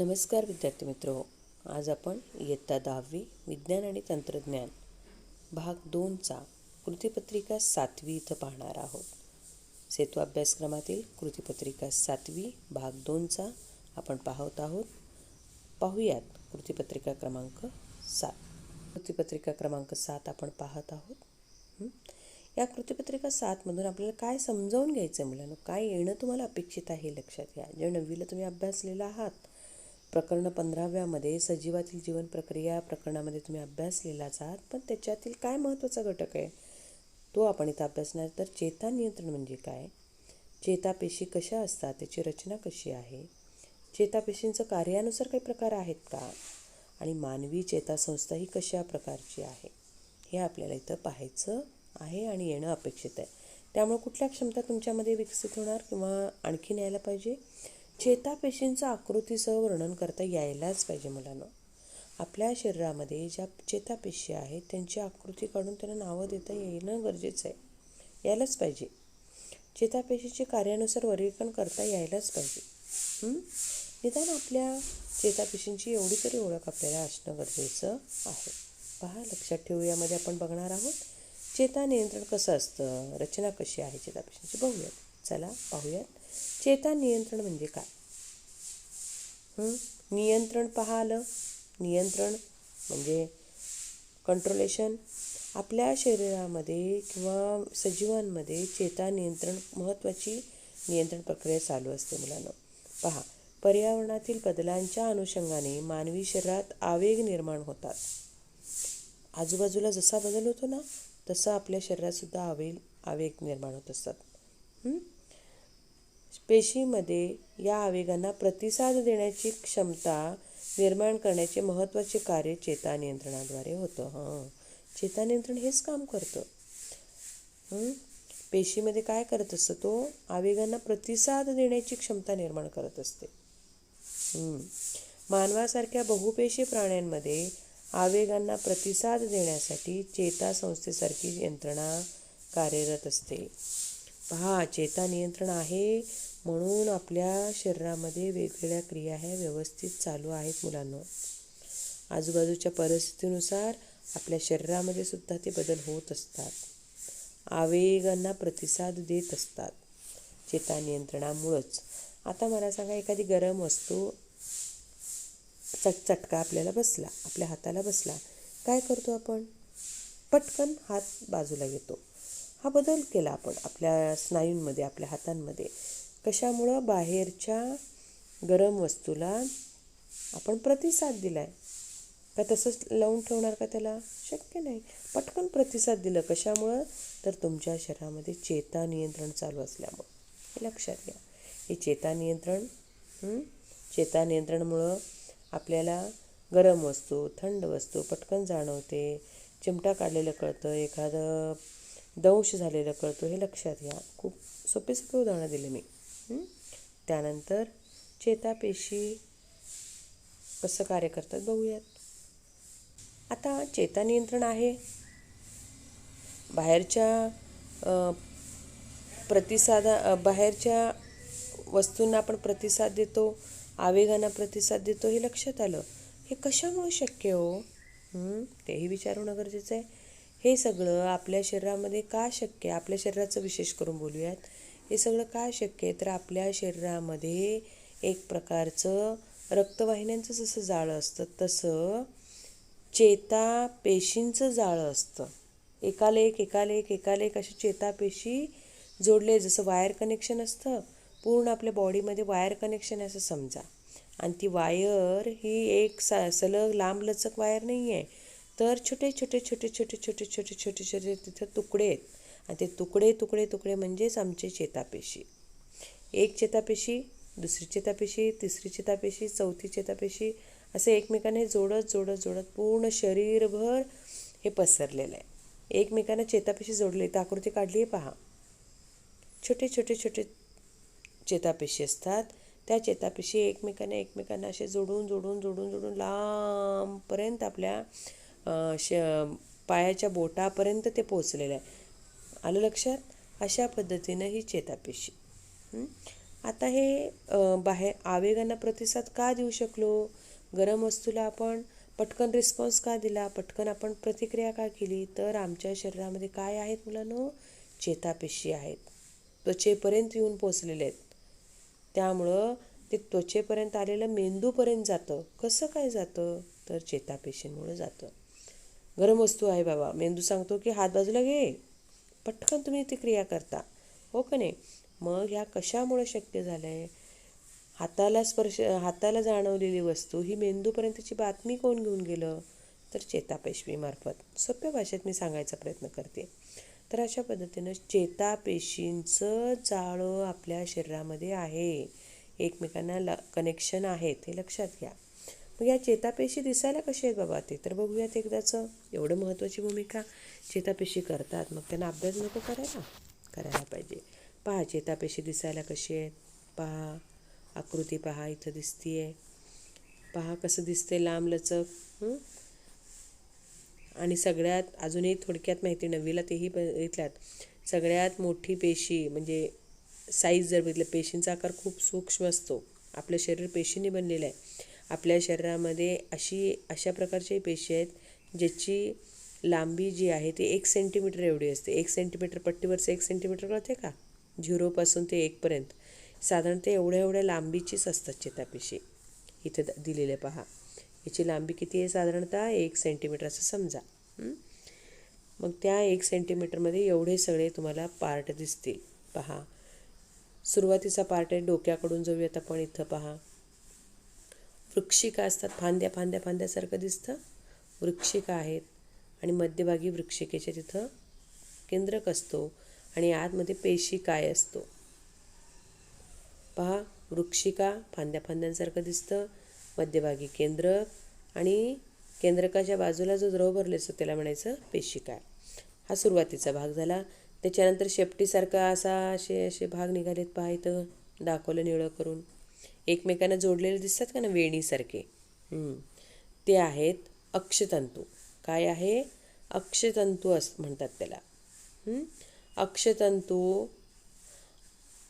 नमस्कार विद्यार्थी मित्रो. आज आपण इयत्ता 10वी विज्ञान आणि तंत्रज्ञान भाग 2चा कृतीपत्रिका 7वी इथं पाहणार आहोत. सेतू अभ्यासक्रमातील कृतीपत्रिका 7वी भाग 2चा आपण पाहत आहोत. पाहूयात कृतीपत्रिका क्रमांक 7. कृतीपत्रिका क्रमांक 7 आपण पाहत आहोत. या कृतीपत्रिका 7मधून आपल्याला काय समजावून घ्यायचं आहे मुलांनो, काय येणं तुम्हाला अपेक्षित आहे हे लक्षात घ्या. जे 9वीला तुम्ही अभ्यासलेला आहात, प्रकरण 15व्यामध्ये सजीवातील जीवन प्रक्रिया प्रकरणामध्ये तुम्ही अभ्यासलेलाच आहात, पण त्याच्यातील काय महत्त्वाचा घटक आहे तो आपण इथं अभ्यासणार. तर चेता नियंत्रण म्हणजे काय, चेतापेशी कशा असतात, त्याची रचना कशी आहे, चेतापेशींचं कार्यानुसार काही प्रकार आहेत का, आणि मानवी चेतासंस्था ही कशा प्रकारची आहे हे आपल्याला इथं पाहायचं आहे आणि येणं अपेक्षित आहे. त्यामुळे कुठल्या क्षमता तुमच्यामध्ये विकसित होणार किंवा आणखीन यायला पाहिजे, चेतापेशींचं आकृतीसह वर्णन करता यायलाच पाहिजे मुलांना. आपल्या शरीरामध्ये ज्या चेतापेशी आहेत त्यांची आकृती काढून त्यांना नावं देता येणं गरजेचं आहे, यायलाच पाहिजे. चेतापेशीचे कार्यानुसार वर्गीकरण करता यायलाच पाहिजे. निदान आपल्या चेतापेशींची एवढी तरी ओळख आपल्याला असणं गरजेचं आहे. पहा, लक्षात ठेवू. यामध्ये आपण बघणार आहोत चेता नियंत्रण कसं असतं, रचना कशी आहे चेतापेशींची, बघूयात. चला पाहूयात. चेता नियंत्रण म्हणजे काय. नियंत्रण पाहिलं. नियंत्रण म्हणजे कंट्रोलेशन. आपल्या शरीरामध्ये किंवा सजीवांमध्ये चेता नियंत्रण महत्त्वाची नियंत्रण प्रक्रिया चालू असते मुलांना. पहा, पर्यावरणातील बदलांच्या अनुषंगाने मानवी शरीरात आवेग निर्माण होतात. आजूबाजूला जसा बदल होतो ना तसं आपल्या शरीरातसुद्धा आवेग निर्माण होत असतात. पेशीमध्ये या आवेगांना प्रतिसाद देण्याची क्षमता निर्माण करण्याचे महत्त्वाचे कार्य चेता नियंत्रणाद्वारे होतं. चेता नियंत्रण हेच काम करतं. पेशीमध्ये काय करत असतं, तो आवेगांना प्रतिसाद देण्याची क्षमता निर्माण करत असते. मानवासारख्या बहुपेशी प्राण्यांमध्ये आवेगांना प्रतिसाद देण्यासाठी चेतासंस्थेसारखी यंत्रणा कार्यरत असते. पहा, चेता नियंत्रण आहे म्हणून आपल्या शरीरामध्ये वेगवेगळ्या क्रिया ह्या व्यवस्थित चालू आहेत मुलांना. आजूबाजूच्या परिस्थितीनुसार आपल्या शरीरामध्ये सुद्धा ते बदल होत असतात, आवेगांना प्रतिसाद देत असतात चेता नियंत्रणामुळंच. आता मला सांगा, एखादी गरम वस्तू चटका आपल्याला बसला, आपल्या हाताला बसला, काय करतो आपण, पटकन हात बाजूला घेतो. हा बदल केला आपण आपल्या स्नायूंमध्ये, आपल्या हातांमध्ये. कशामुळं, बाहेरच्या गरम वस्तूला आपण प्रतिसाद दिलाय का, तसंच लावून ठेवणार का त्याला, शक्य नाही. पटकन प्रतिसाद दिलं. कशामुळं, तर तुमच्या शरीरामध्ये चेता नियंत्रण चालू असल्यामुळं. हे लक्षात घ्या. हे चेता नियंत्रणमुळं आपल्याला गरम वस्तू, थंड वस्तू पटकन जाणवते, चिमटा काढलेलं कळतं, एखादं दंश झालेलं कळतं. हे लक्षात घ्या. खूप सोपे उदाहरणं दिले मी. त्यानंतर चेतापेशी कसं कार्य करतात बघूयात. आता चेता नियंत्रण आहे, बाहेरच्या वस्तूंना आपण प्रतिसाद देतो, आवेगांना प्रतिसाद देतो, हे लक्षात आलं. हे कशामुळे शक्य हो, तेही विचारणं गरजेचं आहे. हे सगळं आपल्या शरीरामध्ये का शक्य आहे, आपल्या शरीराचं विशेष करून बोलूयात. हे सगळं का शक्य आहे, तर आपल्या शरीरामध्ये एक प्रकारचं रक्तवाहिन्यांचं जसं जाळं असतं तसं चेतापेशींचं जाळं असतं. एकालेक अशा चेतापेशी जोडले, जसं वायर कनेक्शन असतं. पूर्ण आपल्या बॉडीमध्ये वायर कनेक्शन आहे असं समजा. आणि ती वायर ही एक सलग लांबलचक वायर नाही आहे, तर छोटे तिथं तुकडे आहेत. आणि ते तुकडे म्हणजेच आमचे चेतापेशी. एक चेतापेशी, दुसरी चेतापेशी, तिसरी चेतापेशी, चौथी चेतापेशी, असे एकमेकांना जोडत पूर्ण शरीरभर हे पसरलेलं आहे. एकमेकांना चेतापेशी जोडले. तर आकृती काढली आहे पहा. छोटे चेतापेशी असतात. त्या चेतापेशी एकमेकांना असे जोडून लांबपर्यंत आपल्या पायाच्या बोटापर्यंत ते पोचलेलं आहे. आलं लक्षात. अशा पद्धतीनं ही चेतापेशी. आता हे बाहेर आवेगांना प्रतिसाद का देऊ शकलो? गरम वस्तूला आपण पटकन रिस्पॉन्स का दिला? पटकन आपण प्रतिक्रिया का केली? तर आमच्या शरीरामध्ये काय आहेत मुलांनो? चेतापेशी आहेत. त्वचेपर्यंत येऊन पोचलेले आहेत. त्यामुळं ते त्वचेपर्यंत आलेलं मेंदूपर्यंत जातं. कसं काय जातं? तर चेतापेशींमुळे जातं. गरम वस्तू आहे बाबा, मेंदू सांगतो की हात बाजूला घे, पटकन तुम्ही ती क्रिया करता, हो का नाही? मग ह्या कशामुळे शक्य झालं आहे? हाताला जाणवलेली वस्तू ही मेंदूपर्यंतची बातमी कोण घेऊन गेलं? तर चेतापेशीमार्फत. सोप्या भाषेत मी सांगायचा प्रयत्न करते. तर अशा पद्धतीनं चेतापेशींचं जाळं आपल्या शरीरामध्ये आहे. एकमेकांना कनेक्शन आहेत, हे लक्षात घ्या. मग या चेतापेशी दिसायला कशी आहेत बाबा ते तर बघूयात एकदाचं. एवढं महत्त्वाची भूमिका चेतापेशी करतात, मग त्यांना अभ्यास नको करायला पाहिजे. पहा चेतापेशी दिसायला कशी आहेत. पहा आकृती, पहा इथं दिसतीये. पहा कसं दिसते, लांब लचक. आणि सगळ्यात अजूनही थोडक्यात माहिती नववीला तेही बघितल्यात. सगळ्यात मोठी पेशी म्हणजे साईज जर बघितलं, पेशींचा आकार खूप सूक्ष्म असतो. आपलं शरीर पेशीने बनलेलं आहे. आपल्या शरीरामध्ये अशा प्रकारच्या पेशी आहेत ज्याची लांबी जी आहे ती 1 सेंटीमीटर एवढी असते. 1 सेंटीमीटर पट्टीवरचं 1 सेंटीमीटर कळते का? 0 ते 1 पर्यंत साधारणतः एवढ्या लांबीचीच असतात चेतापेशी. इथे दिलेले पहा, याची लांबी किती आहे? साधारणतः 1 सेंटीमीटर असं समजा. मग त्या 1 सेंटीमीटरमध्ये एवढे सगळे तुम्हाला पार्ट दिसतील. पहा, सुरुवातीचा पार्ट आहे, डोक्याकडून जाऊयात आपण. इथं पहा वृक्षिका असतात, फांद्यासारखं दिसतं. वृक्षिका आहेत आणि मध्यभागी वृक्षिकेच्या तिथं केंद्रक असतो आणि आतमध्ये पेशी काय असतो. पहा, वृक्षिका फांद्यांसारखं दिसतं, मध्यभागी केंद्रक आणि केंद्रकाच्या बाजूला जो द्रव भरले असतो त्याला म्हणायचं पेशिका. हा सुरुवातीचा भाग झाला. त्याच्यानंतर शेपटीसारखा असे भाग निघालेत. पहा इथं दाखवलं निळं करून. एकमेकांना जोडलेले दिसतात का ना, वेणीसारखे. ते आहेत अक्षतंतू. काय आहे? अक्षतंतू म्हणतात त्याला. अक्षतंतू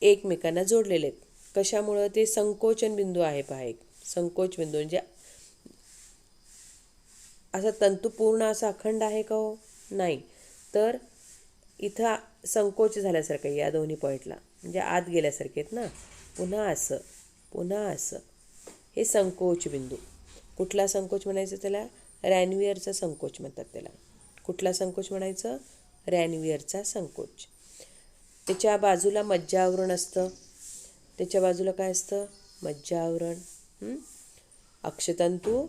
एकमेकांना जोडलेले आहेत. कशामुळं? ते संकोचन बिंदू आहे. पहा, एक संकोच बिंदू म्हणजे असा तंतू पूर्ण असा अखंड आहे का? हो नाही. तर इथं संकोच झाल्यासारखं या दोन्ही पॉईंटला, म्हणजे आत गेल्यासारखे आहेत ना. पुन्हा असं हे संकोच बिंदू. कुठला संकोच म्हणायचं त्याला? रॅनवियरचा संकोच म्हणतात त्याला. कुठला संकोच म्हणायचं? रॅनवियरचा संकोच. त्याच्या बाजूला मज्जावरण असतं. त्याच्या बाजूला काय असतं? मज्जावरण. अक्षतंतू,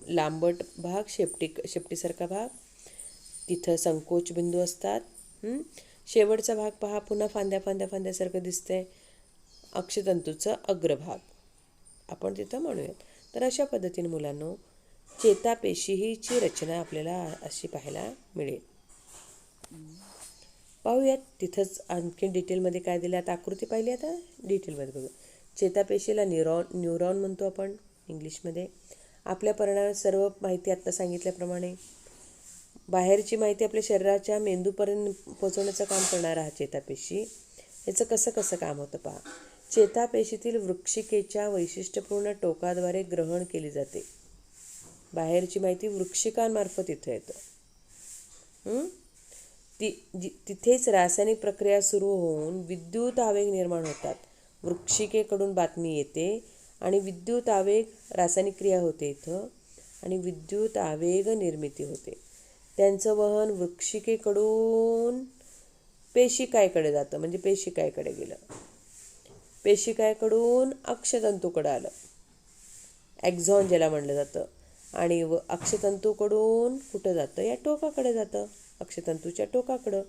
लांबट भाग, शेपटीसारखा भाग, तिथं संकोच बिंदू असतात. शेवटचा भाग पहा, पुन्हा फांद्यासारखं दिसतंय. अक्षतंतूचं अग्रभाग आपण तिथं म्हणूयात. तर अशा पद्धतीने मुलांनो चेतापेशी हीची रचना आपल्याला अशी पाहायला मिळेल. पाहूयात तिथंच आणखी डिटेलमध्ये काय दिलं. आता आकृती पाहिली, आता डिटेलमध्ये बघू. चेतापेशीला न्यूरॉन म्हणतो आपण इंग्लिशमध्ये. आपल्या परिणामात सर्व माहिती आत्ता सांगितल्याप्रमाणे बाहेरची माहिती आपल्या शरीराच्या मेंदूपर्यंत पोहोचवण्याचं काम करणारा हा चेतापेशी. याचं कसं काम होतं पहा. चेतापेशीतील वृक्षिकेच्या वैशिष्ट्यपूर्ण टोकाद्वारे ग्रहण केली जाते. बाहेरची माहिती वृक्षिकांमार्फत इथं येतं. तिथेच रासायनिक प्रक्रिया सुरू होऊन विद्युत आवेग निर्माण होतात. वृक्षिकेकडून बातमी येते आणि विद्युत आवेग, रासायनिक क्रिया होते इथं आणि विद्युत आवेग निर्मिती होते. त्यांचं वहन वृक्षिकेकडून पेशिकायकडे जातं. म्हणजे पेशिकायकडे गेलं, पेशिकायकडून अक्षतंतूकडं आलं, ॲक्झॉन ज्याला म्हणलं जातं. आणि अक्षतंतूकडून कुठं जातं? या टोकाकडे जातं, अक्षतंतूच्या टोकाकडं.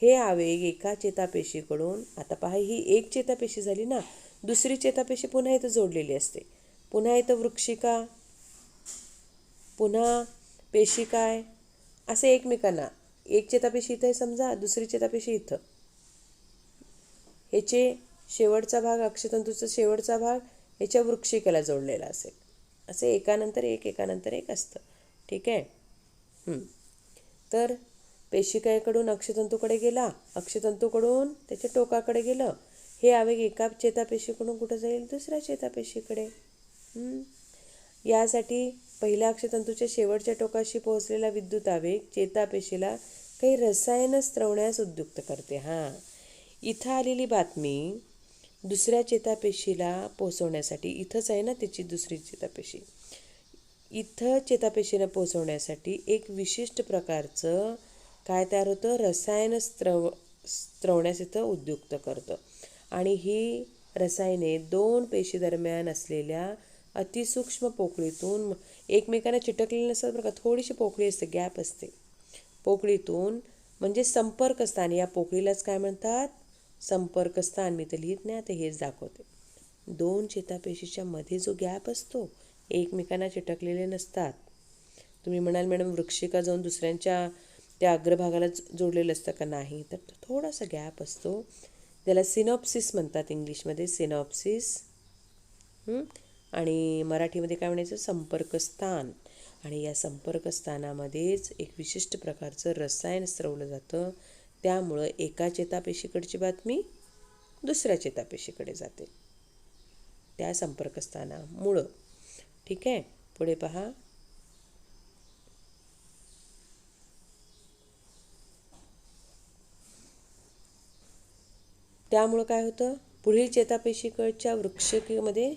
हे आवेग एका चेतापेशीकडून, आता पहा ही एक चेतापेशी झाली ना, दुसरी चेतापेशी पुन्हा इथं जोडलेली असते. पुन्हा इथं वृक्षिका, पुन्हा पेशिकाय, असे एकमेकांना. एक चेतापेशी इथं आहे समजा, दुसरी चेतापेशी इथं. ह्याचे शेवटचा भाग, अक्षतंतूचा शेवटचा भाग ह्याच्या वृक्षिकेला जोडलेला असेल. असे एकानंतर एक असतं. ठीक आहे. तर पेशिकाकडून अक्षतंतूकडे गेला, अक्षतंतूकडून त्याच्या टोकाकडे गेलं. हे आवेग एका चेतापेशीकडून कुठं जाईल? दुसऱ्या चेतापेशीकडे. यासाठी पहिल्या अक्षतंतूच्या शेवटच्या टोकाशी पोहोचलेला विद्युत आवेग चेतापेशीला काही रसायन स्त्रवण्यास उद्युक्त करते. इथं आलेली बातमी दुसऱ्या चेतापेशीला पोहोचवण्यासाठी, इथंच आहे ना त्याची दुसरी चेतापेशी, इथं चेतापेशीला पोहोचवण्यासाठी एक विशिष्ट प्रकारचं काय तयार होतं? रसायन स्त्रवण्यास इथं उद्युक्त करतं. आणि ही रसायने दोन पेशी दरम्यान असलेल्या अतिसूक्ष्म पोकळीतून एकमेकांना चिटकलेली नसतात बरं का, थोडीशी पोकळी असते, गॅप असते. पोकळीतून म्हणजे संपर्कस्थान, या पोकळीलाच काय म्हणतात? संपर्कस्थान. मी तर लिहित नाही, आता हेच दाखवते. दोन चेतापेशीच्या मध्ये जो गॅप असतो, एकमेकांना चिटकलेले नसतात. तुम्ही म्हणाल मॅडम वृक्षिका जाऊन दुसऱ्यांच्या त्या अग्रभागाला जोडलेलं असतं का? नाही, तर थोडासा गॅप असतो. त्याला सिनॉप्सिस म्हणतात इंग्लिशमध्ये, सिनॉप्सिस. आणि मराठीमध्ये काय म्हणायचं? संपर्कस्थान. आणि या संपर्कस्थानामध्येच एक विशिष्ट प्रकारचं रसायन स्त्रवलं जातं. त्यामुळं एका चेतापेशीकडची बातमी दुसऱ्या चेतापेशीकडे जाते त्या संपर्कस्थानामुळं. ठीक आहे, पुढे पहा. त्यामुळं काय होतं? पुढील चेतापेशीकडच्या वृक्षिकेमध्ये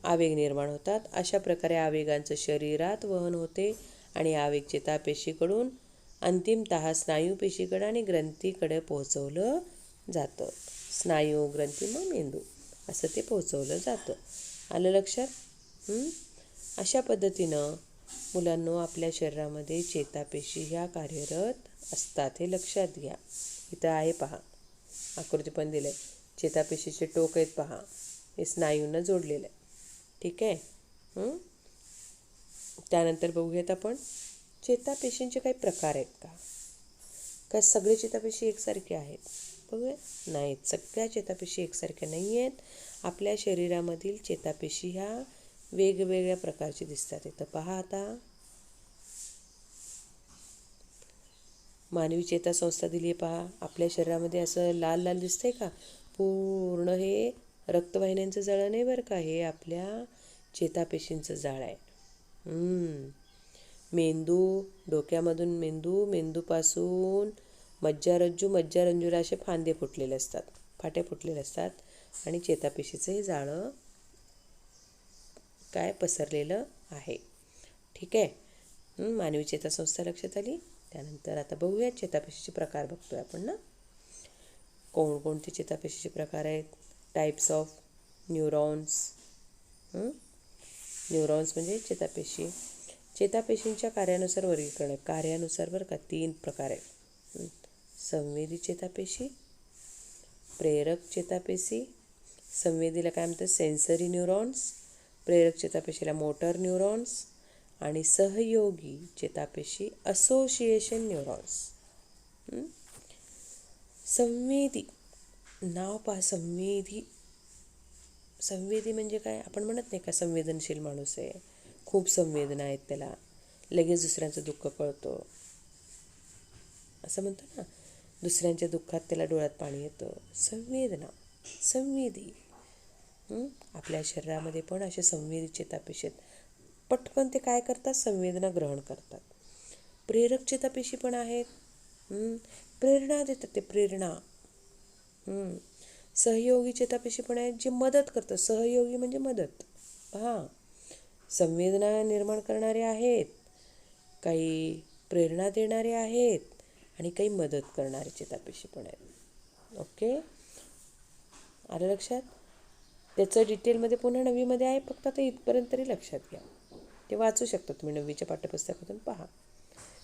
आवेग निर्माण होतात. अशा प्रकारे आवेगांचं शरीरात वहन होते आणि आवेग चेतापेशीकडून अंतिमतः स्नायूपेशीकडे आणि ग्रंथीकडे पोहोचवलं जातं. स्नायू, ग्रंथी, मग मेंदू, असं ते पोहोचवलं जातं. आलं लक्षात? अशा पद्धतीनं मुलांनो आपल्या शरीरामध्ये चेतापेशी ह्या कार्यरत असतात, हे लक्षात घ्या. इथं आहे पहा, आकृती पण दिलं आहे. चेतापेशीचे टोक आहेत पहा, हे स्नायूंना जोडलेलं आहे. ठीक आहे. त्यानंतर बघूयात आपण चेतापेशींचे काही प्रकार आहेत का? का सगळे चेतापेशी एकसारखे आहेत? बघूया. नाहीत, सगळ्या चेतापेशी एकसारख्या नाही आहेत. आपल्या शरीरामधील चेतापेशी ह्या वेगवेगळ्या प्रकारचे दिसतात. इथं पहा, आता मानवी चेतासंस्था दिली आहे पहा. आपल्या शरीरामध्ये असं लाल लाल दिसतंय का? पूर्ण हे रक्तवाहिन्यांचं जाळं नाही बरं का, हे आपल्या चेतापेशींचं जाळं आहे. मेंदू, डोक्यामधून मेंदू, मेंदूपासून मज्जारज्जू, मज्जारंजूला असे फांदे फुटलेले असतात, फाटे फुटलेले असतात. आणि चेतापेशीचं हे जाळं काय पसरलेलं आहे. ठीक आहे. मानवी चेतासंस्था लक्षात आली. त्यानंतर आता बघूया चेतापेशीचे प्रकार बघतोय आपण ना. कोणकोणते चेतापेशीचे प्रकार आहेत? Types of neurons. न्यूरॉन्स म्हणजे चेतापेशी. चेतापेशींच्या कार्यानुसार वर्गीकरण, कार्यानुसार बरं का, 3 प्रकार आहेत. संवेदी चेतापेशी, प्रेरक चेतापेशी, संवेदीला काय म्हणतात? सेन्सरी न्यूरॉन्स, प्रेरक चेतापेशीला मोटर न्यूरॉन्स, आणि सहयोगी चेतापेशी असोसिएशन न्यूरॉन्स. संवेदी, नाव पहा, संवेदी. संवेदी म्हणजे काय? आपण म्हणत नाही का संवेदनशील माणूस आहे, खूप संवेदना आहेत त्याला, लगेच दुसऱ्यांचं दुःख कळतं, असं म्हणतो ना. दुसऱ्यांच्या दुःखात त्याला डोळ्यात पाणी येतं. संवेदना, संवेदी. आपल्या शरीरामध्ये पण असे संवेदी चेतापेशी आहेत. पटकन ते काय करतात? संवेदना ग्रहण करतात. प्रेरक चेतापेशी पण आहेत, प्रेरणा देतात ते, प्रेरणा. सहयोगी चेतापेशी पण आहेत, जे मदत करतात. सहयोगी म्हणजे मदत. संवेदना निर्माण करणारे आहेत, काही प्रेरणा देणारे आहेत, आणि काही मदत करणारे चेतापेशी पण आहेत. ओके, आलं लक्षात? त्याचं डिटेलमध्ये पुन्हा 9वीमध्ये आहे, फक्त आता इथपर्यंत तरी लक्षात घ्या. ते वाचू शकता तुम्ही 9वीच्या पाठ्यपुस्तकातून पहा.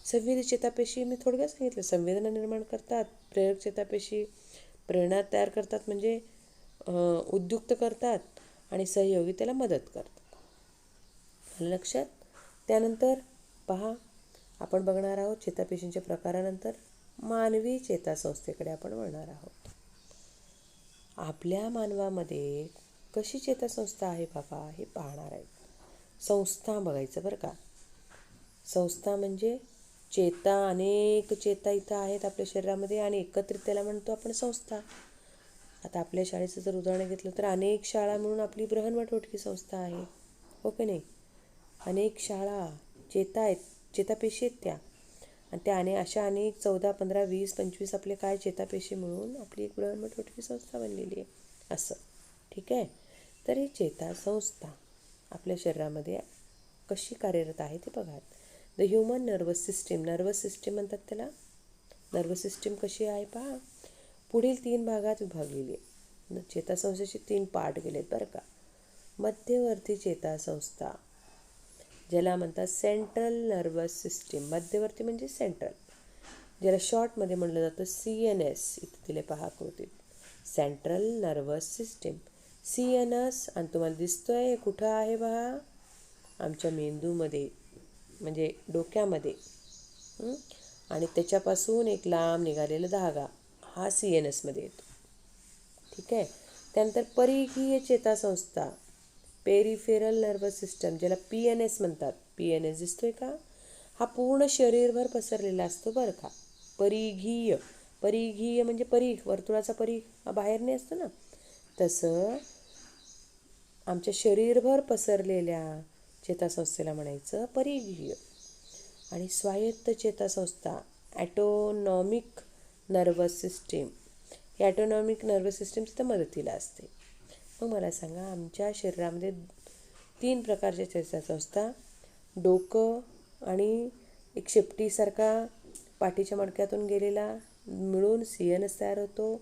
संवेदी चेतापेशी मी थोडक्यात सांगितलं. संवेदना निर्माण करतात. प्रेरक चेतापेशी प्रेरणा तयार करतात, म्हणजे उद्युक्त करतात, आणि सहयोगी त्याला मदत करतात. लक्षात? त्यानंतर पहा, आपण बघणार आहोत चेतापेशींच्या प्रकारानंतर मानवी चेतासंस्थेकडे आपण वळणार आहोत. आपल्या मानवामध्ये कशी चेतासंस्था आहे बाबा, हे पाहणार आहेत. संस्था बघायचं बरं का. संस्था म्हणजे चेता, अनेक चेता इथं आहेत आपल्या शरीरामध्ये आणि एकत्रित त्याला म्हणतो आपण संस्था. आता आपल्या शाळेचं जर उदाहरण घेतलं तर अनेक शाळा म्हणून आपली बृहन्मठोटकी संस्था आहे, हो की नाही? अनेक शाळा, चेता आहेत, चेतापेशी आहेत त्या, आणि त्या अशा अनेक 14, 15, 20, 25 आपले काय चेतापेशी मिळून आपली एक बृहन्मठोटकी संस्था बनलेली आहे असं. ठीक आहे. तर ही चेतासंस्था आपल्या शरीरामध्ये कशी कार्यरत आहे ते बघा. The human nervous system, nervous system म्हणतात त्याला. नर्वस सिस्टीम कशी आहे पहा. पुढील 3 भागात विभागलेली आहे. चेतासंस्थेचे 3 पार्ट गेलेत बरं का. मध्यवर्ती चेतासंस्था, ज्याला म्हणतात सेंट्रल नर्वस सिस्टीम. मध्यवर्ती म्हणजे सेंट्रल, ज्याला शॉर्टमध्ये म्हणलं जातं CNS. इथे दिले पहा आकृतीत, सेंट्रल नर्वस सिस्टीम, CNS. आणि तुम्हाला दिसतोय कुठं आहे पहा, आमच्या मेंदूमध्ये म्हणजे डोक्यामध्ये. आणि त्याच्यापासून एक लांब निघालेला धागा हा CNS मध्ये येतो. ठीक आहे. त्यानंतर परिघीय चेतासंस्था, पेरिफेरल नर्वस सिस्टम, ज्याला PNS म्हणतात. PNS दिसतोय का, हा पूर्ण शरीरभर पसरलेला असतो बरं का. परिघीय, परिघीय म्हणजे परिघ, वर्तुळाचा परिघ हा बाहेर नाही असतो ना, तसं आमच्या शरीरभर पसरलेल्या चेतासंस्थेला म्हणायचं परिघीय. आणि स्वायत्त चेतासंस्था, ॲटोनॉमिक नर्वस सिस्टीम. ही ॲटोनॉमिक नर्वस सिस्टीम तिथं मदतीला असते. मग मला सांगा, आमच्या शरीरामध्ये 3 प्रकारच्या चेतासंस्था, डोकं आणि एक शेपटीसारखा पाठीच्या मणक्यातून गेलेला मिळून CNS तयार होतो,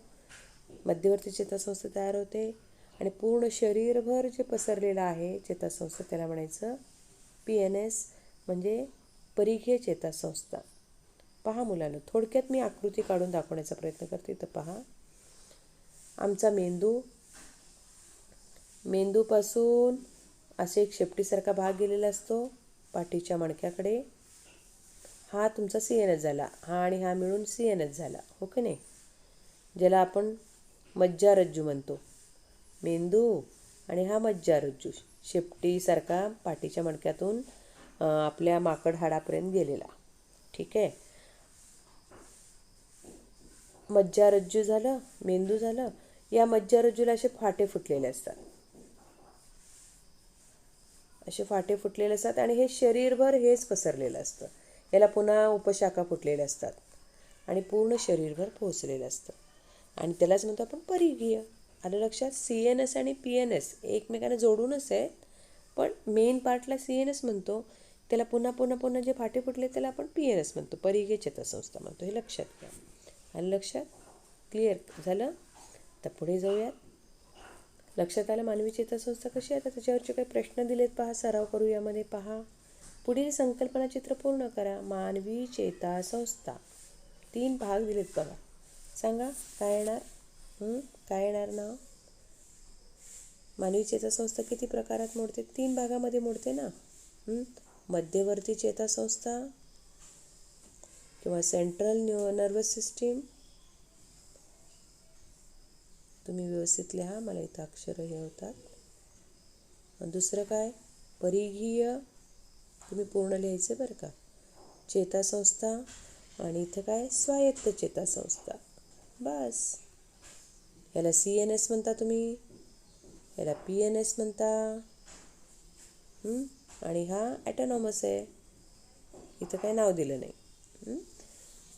मध्यवर्ती चेतासंस्था तयार होते, आणि पूर्ण शरीरभर जे पसरलेलं आहे चेतासंस्था त्याला म्हणायचं PNS म्हणजे परिघीय चेतासंस्था. पहा मुलांनो, थोडक्यात मी आकृती काढून दाखवण्याचा प्रयत्न करते. तर पहा, आमचा मेंदूपासून असे एक शेपटीसारखा भाग गेलेला असतो पाठीच्या मणक्याकडे. हा तुमचा CNS झाला, हा आणि हा मिळून CNS झाला, हो की नाही? ज्याला आपण मज्जारज्जू म्हणतो. मेंदू आणि हा मज्जारज्जू शेपटीसारखा पाठीच्या मणक्यातून आपल्या माकड हाडापर्यंत गेलेला. ठीक आहे. मज्जारज्जू झालं, मेंदू झालं. या मज्जारज्जूला असे फाटे फुटलेले असतात, असे फाटे फुटलेले असतात, आणि हे शरीरभर हेच पसरलेलं असतं. याला पुन्हा उपशाखा फुटलेल्या असतात आणि पूर्ण शरीरभर पोहोचलेलं असतं, आणि त्यालाच म्हणतो आपण परिघीय. आलं लक्षात? CNS आणि PNS एकमेकांना जोडूनच आहेत, पण मेन पार्टला CNS म्हणतो, त्याला पुन्हा जे फाटे फुटले त्याला आपण PNS म्हणतो, परिघीय चेतासंस्था म्हणतो. हे लक्षात घ्या. आलं लक्षात? क्लिअर झालं? तर पुढे जाऊयात. लक्षात आलं मानवी चेतासंस्था कशी आहे? तर त्याच्यावरचे काही प्रश्न दिलेत पहा, सराव करू यामध्ये. पहा, पुढील संकल्पना चित्र पूर्ण करा. मानवी चेतासंस्था 3 भाग दिलेत बघा. सांगा काय येणार? काय येणार नाव? मानवी चेतासंस्था किती प्रकारात मोडते? 3 भागामध्ये मोडते ना. मध्यवर्ती चेतासंस्था किंवा सेंट्रल नर्वस सिस्टीम. तुम्ही व्यवस्थित लिहा, मला इथं अक्षरं हे होतात. दुसरं काय? परिघीय, तुम्ही पूर्ण लिहायचं बरं का. चेतासंस्था, आणि इथं काय? स्वायत्त चेतासंस्था. बस. याला CNS म्हणता तुम्ही, याला PNS म्हणता, आणि हा ॲटोनॉमस आहे. इथं काय नाव दिलं नाही.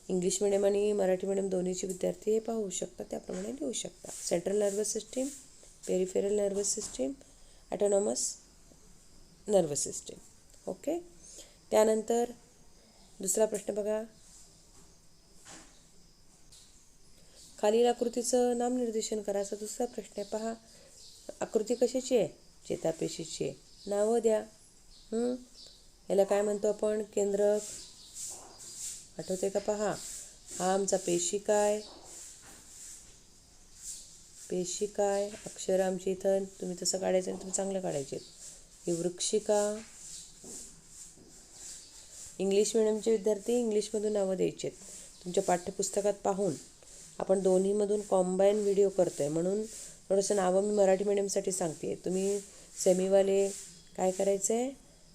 इंग्लिश मिडियम आणि मराठी मिडियम दोन्हीचे विद्यार्थी हे पाहू शकतात, त्याप्रमाणे लिहू शकता. Central nervous system, peripheral nervous system, autonomous nervous system. Okay. त्यानंतर दुसरा प्रश्न बघा. खालील आकृतीचं नामनिर्देशन करायचं. दुसरा प्रश्न आहे पहा. आकृती कशाची आहे? चेतापेशीची आहे. नावं द्या. याला काय म्हणतो आपण? केंद्रक. आठवते का? पहा, हा आमचा पेशिकाय. पेशिकाय अक्षर आमची इथं तुम्ही तसं काढायचं आणि तुम्ही चांगलं काढायचे. ही वृक्षिका. इंग्लिश मिडियमचे विद्यार्थी इंग्लिशमधून नावं द्यायचे आहेत. तुमच्या पाठ्यपुस्तकात पाहून आपण दोन्हीमधून कॉम्बाईन व्हिडिओ करतो आहे, म्हणून थोडंसं नावं मी मराठी मिडियमसाठी सांगते. तुम्ही सेमीवाले काय करायचं आहे?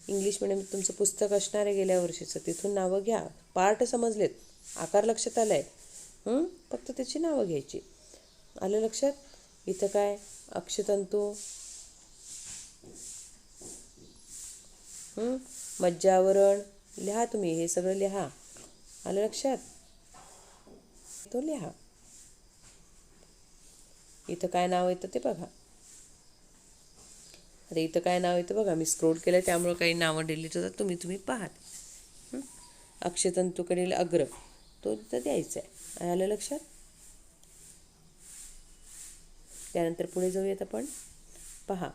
इंग्लिश मिडियम तुमचं पुस्तक असणार आहे गेल्या वर्षीचं, तिथून नावं घ्या. पार्ट समजलेत, आकार लक्षात आला आहे, फक्त त्याची नावं घ्यायची. आलं लक्षात? इथं काय अक्षतंतू, मज्जावरण लिहा तुम्ही, हे सगळं लिहा. आलं लक्षात? तो लिहा. इथं काय नाव येतं ते बघा. आता इथं काय नाव येतं बघा, मी स्क्रोल केलं त्यामुळं काही नावं डिलीट होतात, तुम्ही पाहात. अक्षतंतूकडील अग्र तो तिथं द्यायचा आहे. आलं लक्षात? त्यानंतर पुढे जाऊयात आपण. पहा,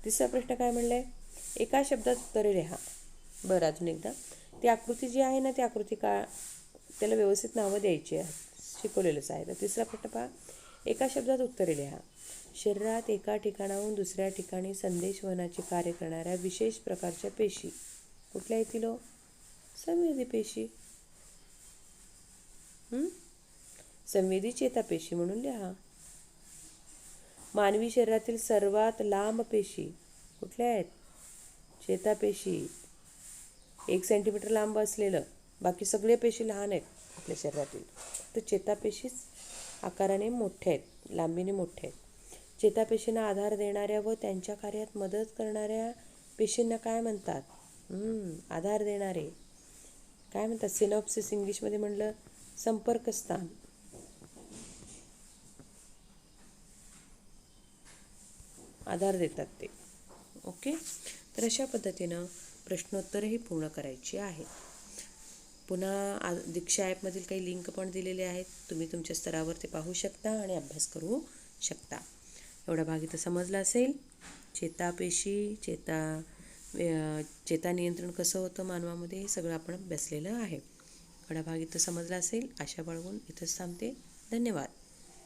तिसरा प्रश्न काय म्हणलाय? एका शब्दात उत्तरे लिहा. बरं, अजून एकदा. ती आकृती जी आहे ना, ती आकृती त्याला व्यवस्थित नावं द्यायची आहेत, शिकवलेलंच आहे. तर तिसरा प्रश्न पहा, एका शब्दात उत्तरे लिहा. शरीरात एका ठिकाणाहून दुसऱ्या ठिकाणी संदेश वहनाचे कार्य करणाऱ्या विशेष प्रकारच्या पेशी कुठल्या येतील? संवेदी पेशी. संवेदी चेतापेशी म्हणून लिहा. मानवी शरीरातील सर्वात लांब पेशी कुठल्या आहेत? चेतापेशी. 1 सेंटीमीटर लांब असलेलं, बाकी सगळे पेशी लहान आहेत आपल्या शरीरातील, तर चेतापेशीच आकाराने मोठ्या आहेत, लांबीने मोठ्या आहेत. चेतापेशींना आधार देणाऱ्या व त्यांच्या कार्यात मदत करणाऱ्या पेशींना काय म्हणतात? आधार देणारे काय म्हणतात? सिनॉप्सिस इंग्लिशमध्ये म्हणलं संपर्कस्थान. आधार देतात ते. ओके, तर अशा पद्धतीनं प्रश्नोत्तरही पूर्ण करायची आहे. पुन्हा दीक्षा ॲपमधील काही लिंक पण दिलेले आहेत, तुम्ही तुमच्या स्तरावर ते पाहू शकता आणि अभ्यास करू शकता. एवढा भाग इथं समजला असेल. चेतापेशी, चेता नियंत्रण कसं होतं मानवामध्ये, हे सगळं आपण अभ्यासलेलं आहे. एवढा भाग इथं समजला असेल. आशा बाळगून इथंच थांबते. धन्यवाद.